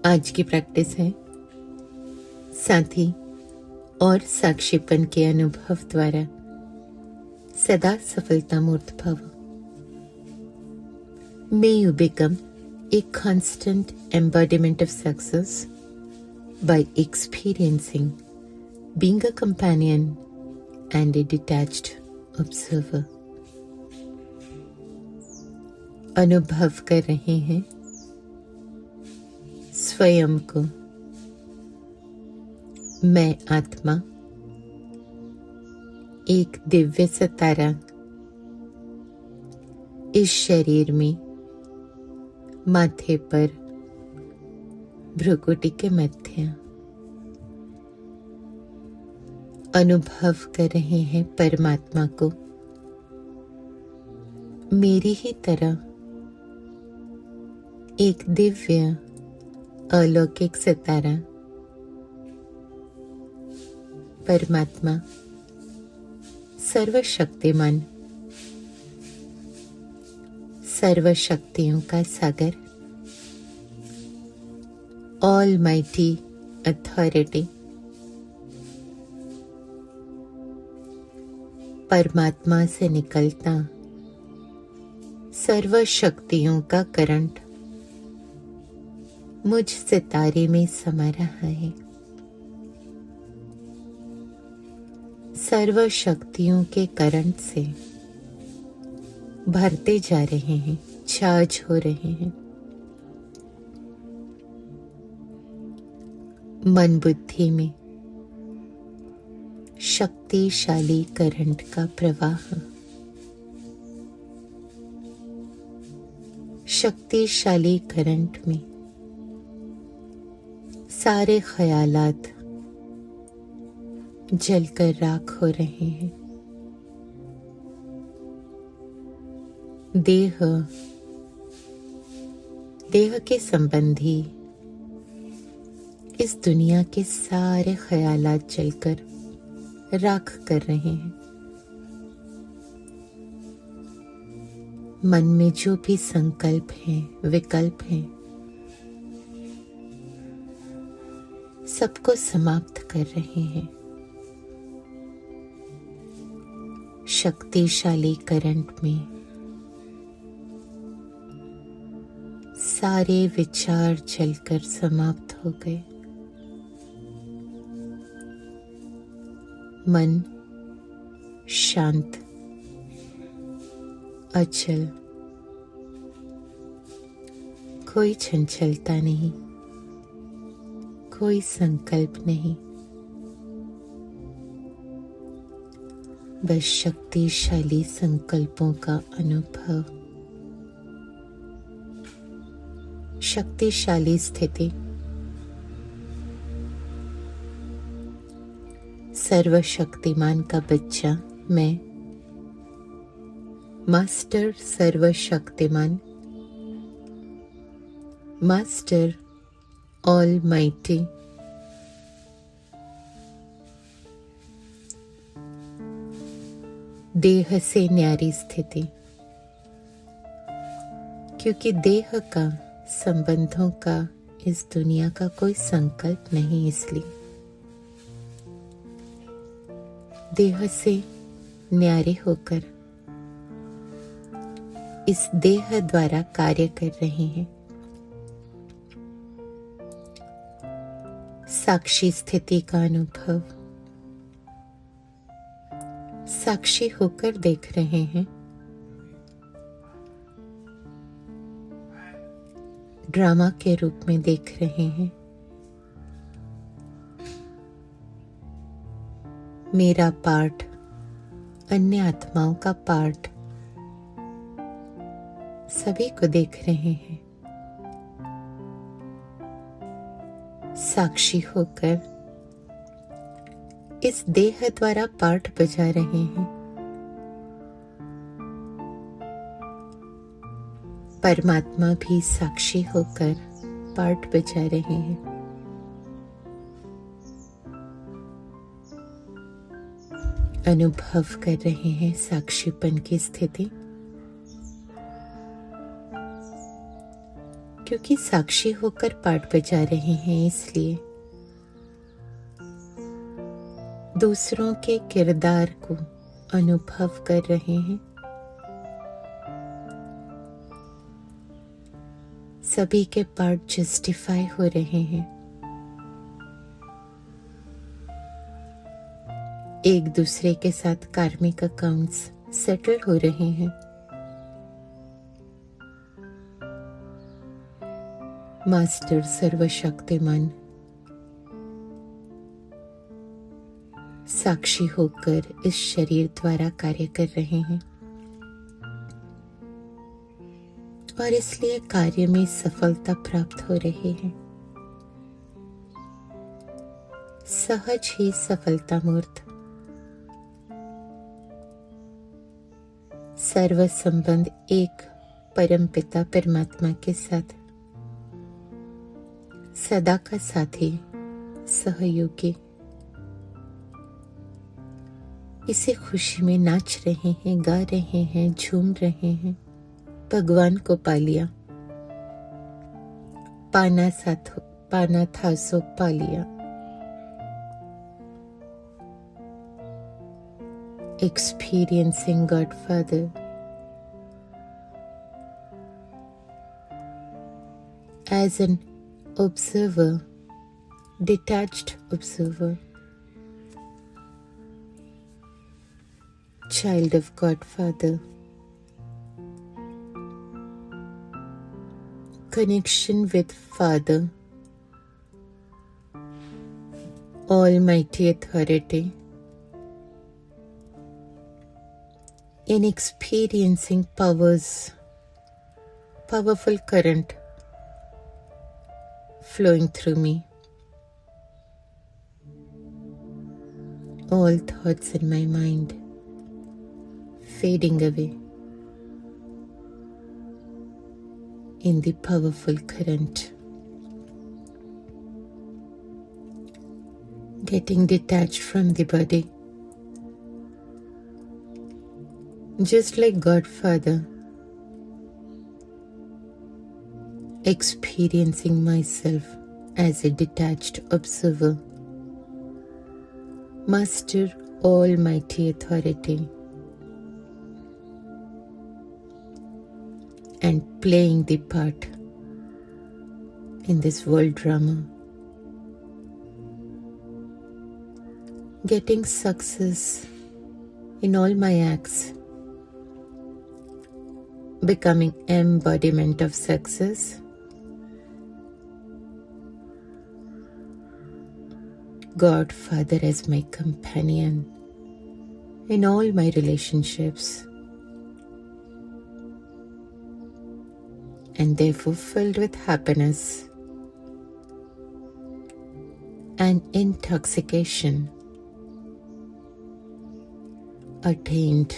आज की प्रैक्टिस है साथी और साक्षीपन के अनुभव द्वारा सदा सफलता मूर्त भव। May you become a constant embodiment of success by experiencing being a companion and a detached observer। अनुभव कर रहे हैं स्वयं को मैं आत्मा एक दिव्य सितारा इस शरीर में माथे पर भ्रुकुटी के मध्य अनुभव कर रहे हैं परमात्मा को मेरी ही तरह एक दिव्य अलौकिक सितारा। परमात्मा सर्वशक्तिमान, सर्वशक्तियों का सागर, ऑलमाइटी अथॉरिटी, परमात्मा से निकलता सर्वशक्तियों का करंट मुझ सितारे में समा रहा है। सर्व शक्तियों के करंट से भरते जा रहे हैं, चार्ज हो रहे हैं। मन बुद्धि में शक्तिशाली करंट का प्रवाह, शक्तिशाली करंट में सारे ख्यालात जलकर राख हो रहे हैं। देह के संबंधी इस दुनिया के सारे ख्यालात जलकर राख कर रहे हैं। मन में जो भी संकल्प हैं, विकल्प हैं, सबको समाप्त कर रहे हैं। शक्तिशाली करंट में सारे विचार जलकर समाप्त हो गए। मन शांत, अचल, कोई चंचलता नहीं, कोई संकल्प नहीं, बस शक्तिशाली संकल्पों का अनुभव। शक्तिशाली स्थिति सर्वशक्तिमान का बच्चा मैं, मास्टर सर्वशक्तिमान, मास्टर ऑलमाइटी, देह से न्यारी स्थिति, क्योंकि देह का, संबंधों का, इस दुनिया का कोई संकल्प नहीं, इसलिए देह से न्यारे होकर इस देह द्वारा कार्य कर रहे हैं। साक्षी स्थिति का अनुभव, साक्षी होकर देख रहे हैं। ड्रामा के रूप में देख रहे हैं। मेरा पार्ट, अन्य आत्माओं का पार्ट, सभी को देख रहे हैं। साक्षी होकर इस देह द्वारा पार्ट बजा रहे हैं। परमात्मा भी साक्षी होकर पार्ट बजा रहे हैं। अनुभव कर रहे हैं साक्षीपन की स्थिति, क्योंकि साक्षी होकर पाठ बजा रहे हैं, इसलिए दूसरों के किरदार को अनुभव कर रहे हैं। सभी के पार्ट जस्टिफाई हो रहे हैं। एक दूसरे के साथ कार्मिक अकाउंट्स सेटल हो रहे हैं। मास्टर सर्वशक्तिमान साक्षी होकर इस शरीर द्वारा कार्य कर रहे हैं और इसलिए कार्य में सफलता प्राप्त हो रही है। सहज ही सफलता मूर्त सर्व संबंध एक परमपिता परमात्मा के साथ सदा का साथी सहयोगी इसे खुशी में नाच रहे हैं, गा रहे हैं, झूम रहे हैं। भगवान को पा लिया, पाना था सो पा लिया। Experiencing Godfather as an observer, detached observer, child of Godfather, connection with Father, Almighty Authority, in experiencing powerful current flowing through me. All thoughts in my mind fading away in the powerful current. Getting detached from the body. Just like Godfather, experiencing myself as a detached observer, Master Almighty Authority, and playing the part in this world drama, getting success in all my acts, becoming embodiment of success, Godfather as my companion in all my relationships, and therefore filled with happiness and intoxication, attained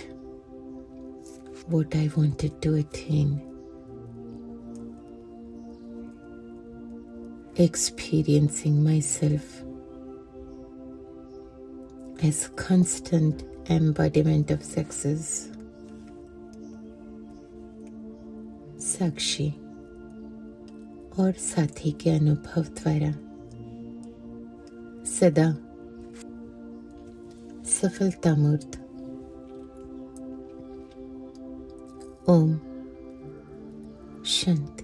what I wanted to attain. Experiencing myself as constant embodiment of success. साक्षी और साथी के अनुभव द्वारा सदा सफलता मूर्त। ओम शांति।